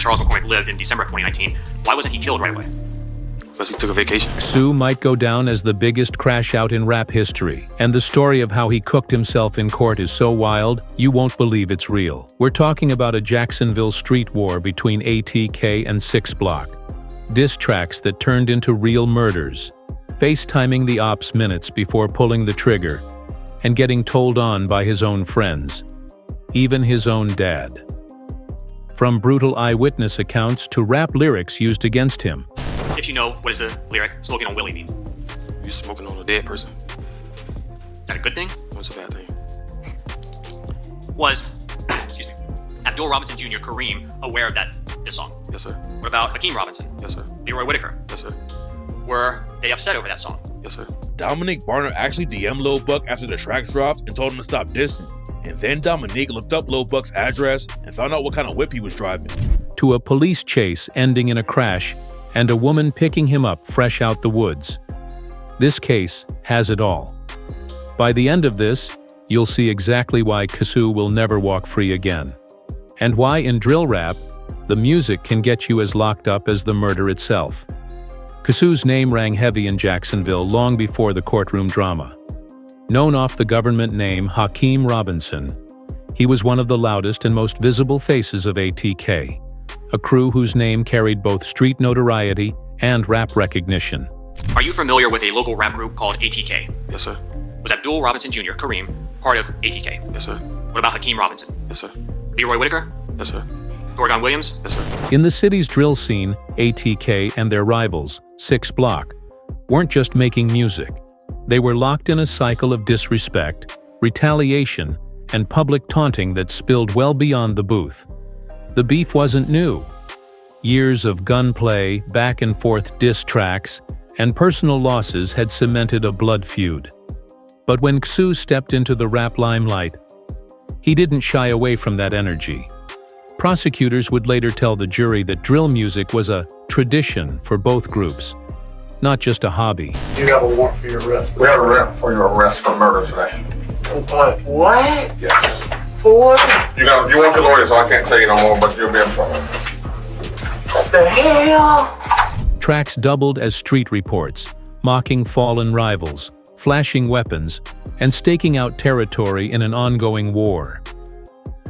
Charles McCormick lived in December of 2019. Why wasn't he killed right away? Because he took a vacation. KSOO might go down as the biggest crash out in rap history, and the story of how he cooked himself in court is so wild, you won't believe it's real. We're talking about a Jacksonville street war between ATK and 6 Block. Diss tracks that turned into real murders, FaceTiming the ops minutes before pulling the trigger, and getting told on by his own friends, even his own dad. From brutal eyewitness accounts to rap lyrics used against him. If you know, what does the lyric "smoking on Willie" mean? You smoking on a dead person. Is that a good thing? What's a bad thing? Was, excuse me, Abdul Robinson Jr., Kareem, aware of this song? Yes, sir. What about Hakeem Robinson? Yes, sir. Leroy Whitaker? Yes, sir. Were they upset over that song? Yes, sir. Dominique Barner actually DM'd Lil Buck after the track dropped and told him to stop dissing. And then Dominique looked up Lil Buck's address and found out what kind of whip he was driving. To a police chase ending in a crash, and a woman picking him up fresh out the woods. This case has it all. By the end of this, you'll see exactly why KSOO will never walk free again, and why in drill rap, the music can get you as locked up as the murder itself. KSOO's name rang heavy in Jacksonville long before the courtroom drama. Known off the government name Hakeem Robinson, he was one of the loudest and most visible faces of ATK, a crew whose name carried both street notoriety and rap recognition. Are you familiar with a local rap group called ATK? Yes, sir. Was Abdul Robinson Jr., Kareem, part of ATK? Yes, sir. What about Hakeem Robinson? Yes, sir. Leroy Whitaker? Yes, sir. Thorgon Williams? Yes, sir. In the city's drill scene, ATK and their rivals, 6 Block, weren't just making music. They were locked in a cycle of disrespect, retaliation, and public taunting that spilled well beyond the booth. The beef wasn't new. Years of gunplay, back-and-forth diss tracks, and personal losses had cemented a blood feud. But when KSOO stepped into the rap limelight, he didn't shy away from that energy. Prosecutors would later tell the jury that drill music was a tradition for both groups, not just a hobby. You have a warrant for your arrest. We have a warrant for your arrest for murder today. What? Yes. For? You want your lawyer, so I can't tell you no more, but you'll be in trouble. What the hell? Tracks doubled as street reports, mocking fallen rivals, flashing weapons, and staking out territory in an ongoing war.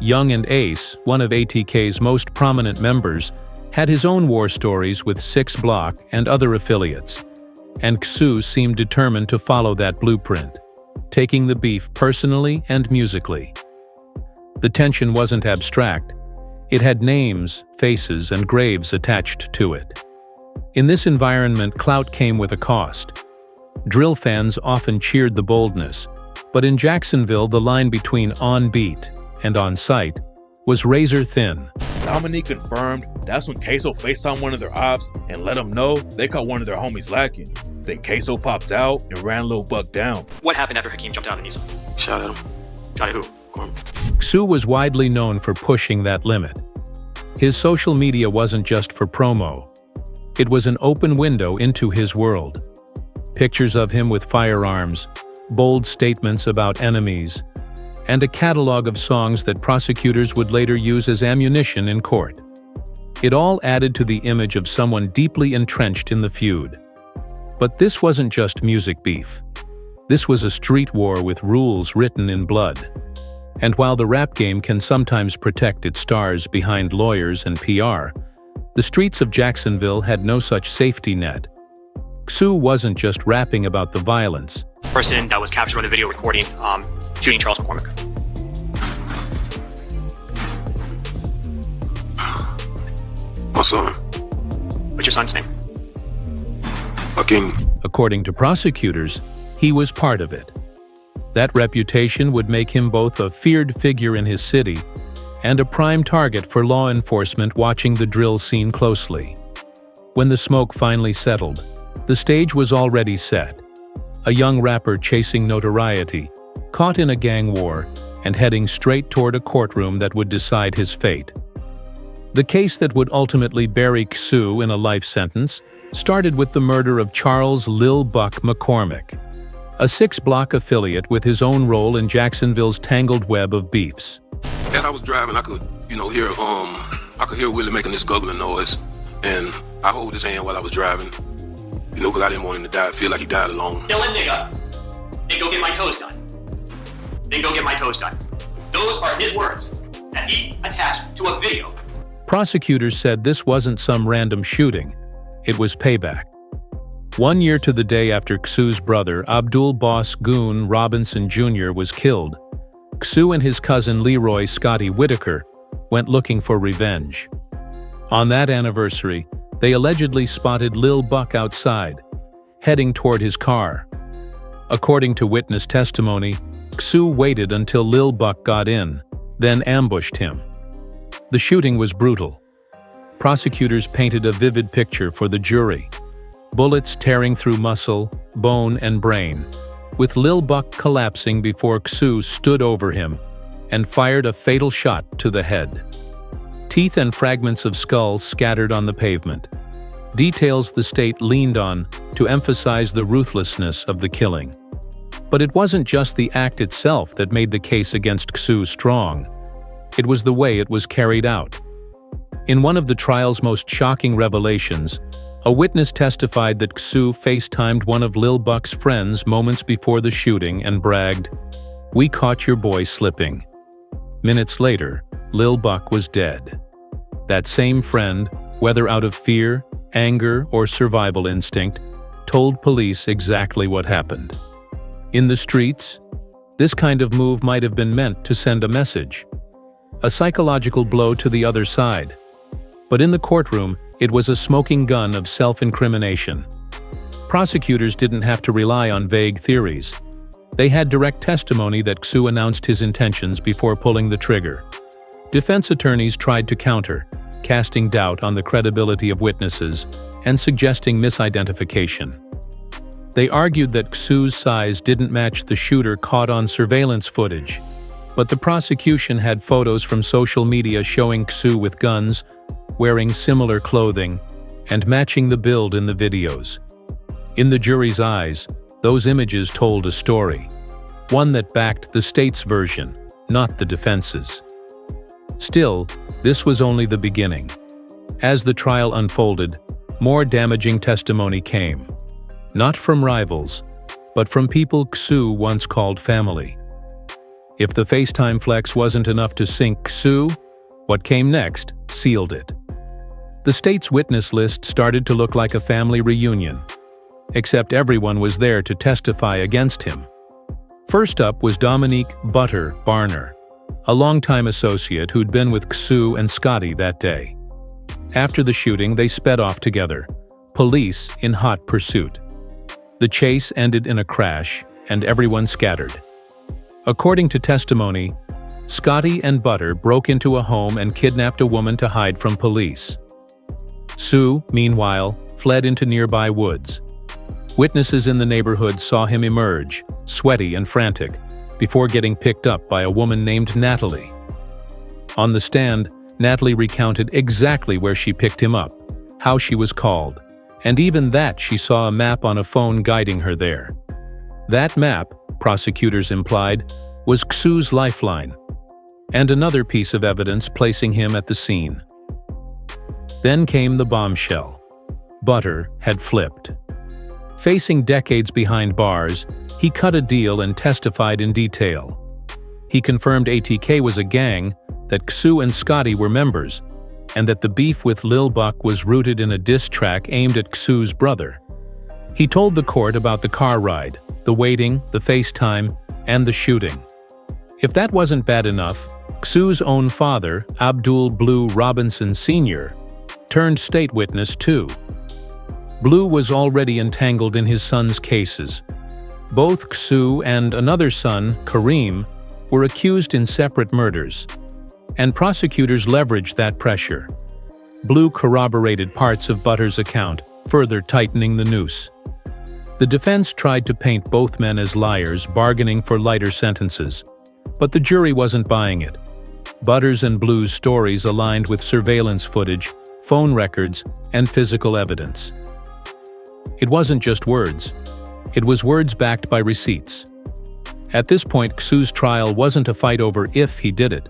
Young and Ace, one of ATK's most prominent members, had his own war stories with 6 Block and other affiliates, and KSOO seemed determined to follow that blueprint, taking the beef personally and musically. The tension wasn't abstract. It had names, faces, and graves attached to it. In this environment, clout came with a cost. Drill fans often cheered the boldness, but in Jacksonville, the line between on beat and on site was razor thin. Dominique confirmed that's when KSOO FaceTimed one of their ops and let them know they caught one of their homies lacking. Then KSOO popped out and ran Lil Buck down. What happened after Hakeem jumped out of the Nissan? Shot at him. Shot at who? KSOO was widely known for pushing that limit. His social media wasn't just for promo. It was an open window into his world. Pictures of him with firearms, bold statements about enemies, and a catalog of songs that prosecutors would later use as ammunition in court. It all added to the image of someone deeply entrenched in the feud. But this wasn't just music beef. This was a street war with rules written in blood. And while the rap game can sometimes protect its stars behind lawyers and PR, the streets of Jacksonville had no such safety net. KSOO wasn't just rapping about the violence. Person that was captured on the video recording shooting Charles McCormick. My son. What's your son's name? Hakeem. According to prosecutors, he was part of it. That reputation would make him both a feared figure in his city and a prime target for law enforcement watching the drill scene closely. When the smoke finally settled, the stage was already set. A young rapper chasing notoriety, caught in a gang war, and heading straight toward a courtroom that would decide his fate. The case that would ultimately bury KSOO in a life sentence started with the murder of Charles "Lil Buck" McCormick, a 6 Block affiliate with his own role in Jacksonville's tangled web of beefs. As I was driving, I could, hear I could hear Willie making this guggling noise, and I hold his hand while I was driving. You know, because I didn't want him to die, feel like he died alone. Kill a nigga, then go get my toes done. Then go get my toes done. Those are his words that he attached to a video. Prosecutors said this wasn't some random shooting. It was payback. 1 year to the day after KSOO's brother, Abdul Boss Goon Robinson Jr. was killed, KSOO and his cousin Leroy Scotty Whitaker went looking for revenge. On that anniversary, they allegedly spotted Lil Buck outside, heading toward his car. According to witness testimony, KSOO waited until Lil Buck got in, then ambushed him. The shooting was brutal. Prosecutors painted a vivid picture for the jury. Bullets tearing through muscle, bone, and brain, with Lil Buck collapsing before KSOO stood over him and fired a fatal shot to the head. Teeth and fragments of skulls scattered on the pavement. Details the state leaned on to emphasize the ruthlessness of the killing. But it wasn't just the act itself that made the case against KSOO strong. It was the way it was carried out. In one of the trial's most shocking revelations, a witness testified that KSOO FaceTimed one of Lil Buck's friends moments before the shooting and bragged, "We caught your boy slipping." Minutes later, Lil Buck was dead. That same friend, whether out of fear, anger, or survival instinct, told police exactly what happened. In the streets, this kind of move might have been meant to send a message, a psychological blow to the other side. But in the courtroom, it was a smoking gun of self-incrimination. Prosecutors didn't have to rely on vague theories. They had direct testimony that KSOO announced his intentions before pulling the trigger. Defense attorneys tried to counter, casting doubt on the credibility of witnesses and suggesting misidentification. They argued that KSOO's size didn't match the shooter caught on surveillance footage, but the prosecution had photos from social media showing KSOO with guns, wearing similar clothing, and matching the build in the videos. In the jury's eyes, those images told a story, one that backed the state's version, not the defense's. Still, this was only the beginning. As the trial unfolded, more damaging testimony came, not from rivals, but from people KSOO once called family. If the FaceTime flex wasn't enough to sink KSOO, what came next sealed it. The state's witness list started to look like a family reunion, except everyone was there to testify against him. First up was Dominique "Butter" Barner, a longtime associate who'd been with KSOO and Scotty that day. After the shooting, they sped off together, police in hot pursuit. The chase ended in a crash, and everyone scattered. According to testimony, Scotty and Butter broke into a home and kidnapped a woman to hide from police. Sue, meanwhile, fled into nearby woods. Witnesses in the neighborhood saw him emerge, sweaty and frantic, before getting picked up by a woman named Natalie. On the stand, Natalie recounted exactly where she picked him up, how she was called, and even that she saw a map on a phone guiding her there. That map, prosecutors implied, was KSOO's lifeline, and another piece of evidence placing him at the scene. Then came the bombshell. Butter had flipped. Facing decades behind bars, he cut a deal and testified in detail. He confirmed ATK was a gang, that KSOO and Scotty were members, and that the beef with Lil Buck was rooted in a diss track aimed at KSOO's brother. He told the court about the car ride, the waiting, the FaceTime, and the shooting. If that wasn't bad enough, KSOO's own father, Abdul Blue Robinson Sr., turned state witness too. Blue was already entangled in his son's cases. Both KSOO and another son, Kareem, were accused in separate murders, and prosecutors leveraged that pressure. Blue corroborated parts of Butter's account, further tightening the noose. The defense tried to paint both men as liars, bargaining for lighter sentences, but the jury wasn't buying it. Butter's and Blue's stories aligned with surveillance footage, phone records, and physical evidence. It wasn't just words. It was words backed by receipts. At this point, KSOO's trial wasn't a fight over if he did it,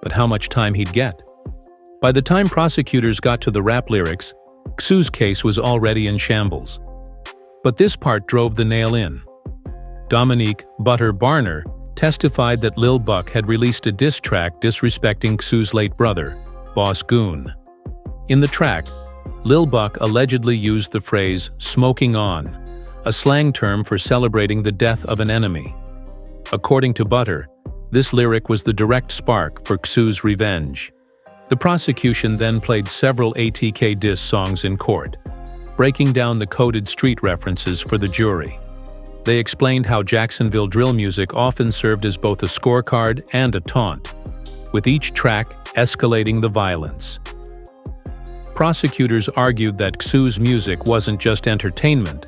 but how much time he'd get. By the time prosecutors got to the rap lyrics, KSOO's case was already in shambles. But this part drove the nail in. Dominique "Butter" Barner testified that Lil Buck had released a diss track disrespecting KSOO's late brother, Boss Goon. In the track, Lil Buck allegedly used the phrase "smoking on," a slang term for celebrating the death of an enemy. According to Butter, this lyric was the direct spark for KSOO's revenge. The prosecution then played several ATK diss songs in court, breaking down the coded street references for the jury. They explained how Jacksonville drill music often served as both a scorecard and a taunt, with each track escalating the violence. Prosecutors argued that KSOO's music wasn't just entertainment,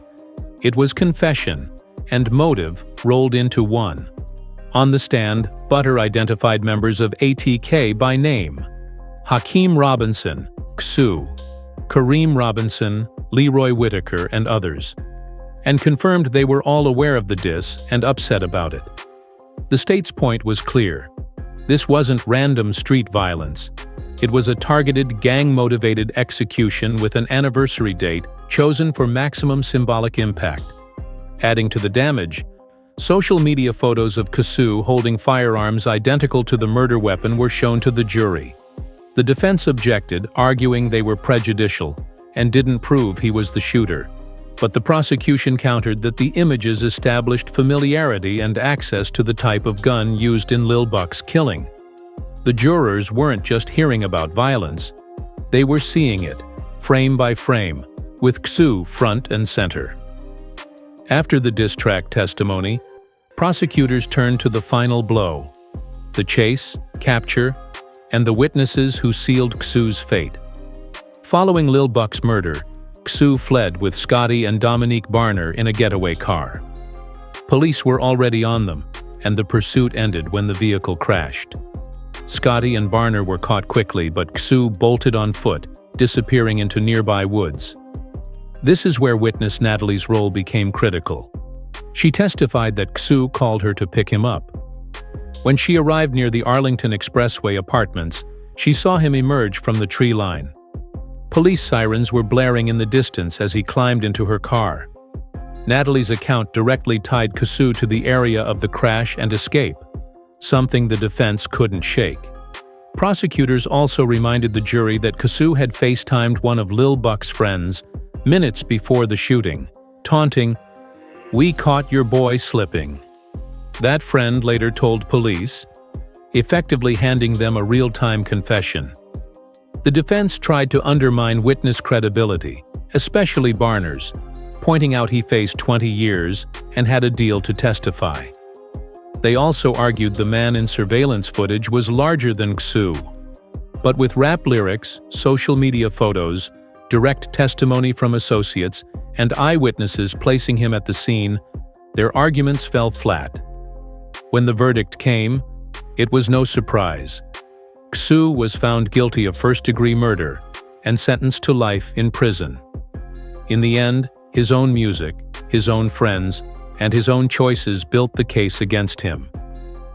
it was confession and motive rolled into one. On the stand, Butter identified members of ATK by name: Hakeem Robinson, KSOO, Kareem Robinson, Leroy Whitaker, and others, and confirmed they were all aware of the diss and upset about it. The state's point was clear. This wasn't random street violence. It was a targeted, gang-motivated execution with an anniversary date chosen for maximum symbolic impact. Adding to the damage, social media photos of KSOO holding firearms identical to the murder weapon were shown to the jury. The defense objected, arguing they were prejudicial and didn't prove he was the shooter. But the prosecution countered that the images established familiarity and access to the type of gun used in Lil Buck's killing. The jurors weren't just hearing about violence, they were seeing it, frame by frame, with KSOO front and center. After the diss track testimony, prosecutors turned to the final blow: the chase, capture, and the witnesses who sealed KSOO's fate. Following Lil Buck's murder, KSOO fled with Scotty and Dominique Barner in a getaway car. Police were already on them, and the pursuit ended when the vehicle crashed. Scotty and Barner were caught quickly, but KSOO bolted on foot, disappearing into nearby woods. This is where witness Natalie's role became critical. She testified that KSOO called her to pick him up. When she arrived near the Arlington Expressway apartments, she saw him emerge from the tree line. Police sirens were blaring in the distance as he climbed into her car. Natalie's account directly tied KSOO to the area of the crash and escape, something the defense couldn't shake. Prosecutors also reminded the jury that KSOO had FaceTimed one of Lil Buck's friends minutes before the shooting, taunting, "We caught your boy slipping." That friend later told police, effectively handing them a real-time confession. The defense tried to undermine witness credibility, especially Barner's, pointing out he faced 20 years and had a deal to testify. They also argued the man in surveillance footage was larger than KSOO. But with rap lyrics, social media photos, direct testimony from associates, and eyewitnesses placing him at the scene, their arguments fell flat. When the verdict came, it was no surprise. KSOO was found guilty of first-degree murder and sentenced to life in prison. In the end, his own music, his own friends, and his own choices built the case against him.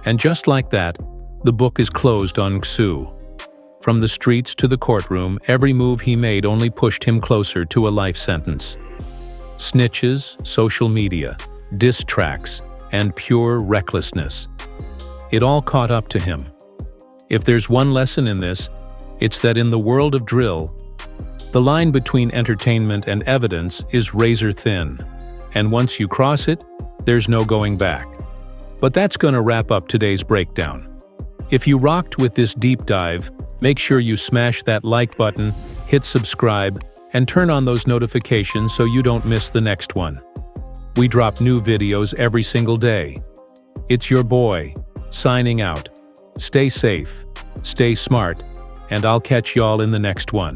And just like that, the book is closed on KSOO. From the streets to the courtroom, every move he made only pushed him closer to a life sentence. Snitches, social media, diss tracks, and pure recklessness. It all caught up to him. If there's one lesson in this, it's that in the world of drill, the line between entertainment and evidence is razor thin, and once you cross it, there's no going back. But that's gonna wrap up today's breakdown. If you rocked with this deep dive, make sure you smash that like button, hit subscribe, and turn on those notifications so you don't miss the next one. We drop new videos every single day. It's your boy, signing out. Stay safe, stay smart, and I'll catch y'all in the next one.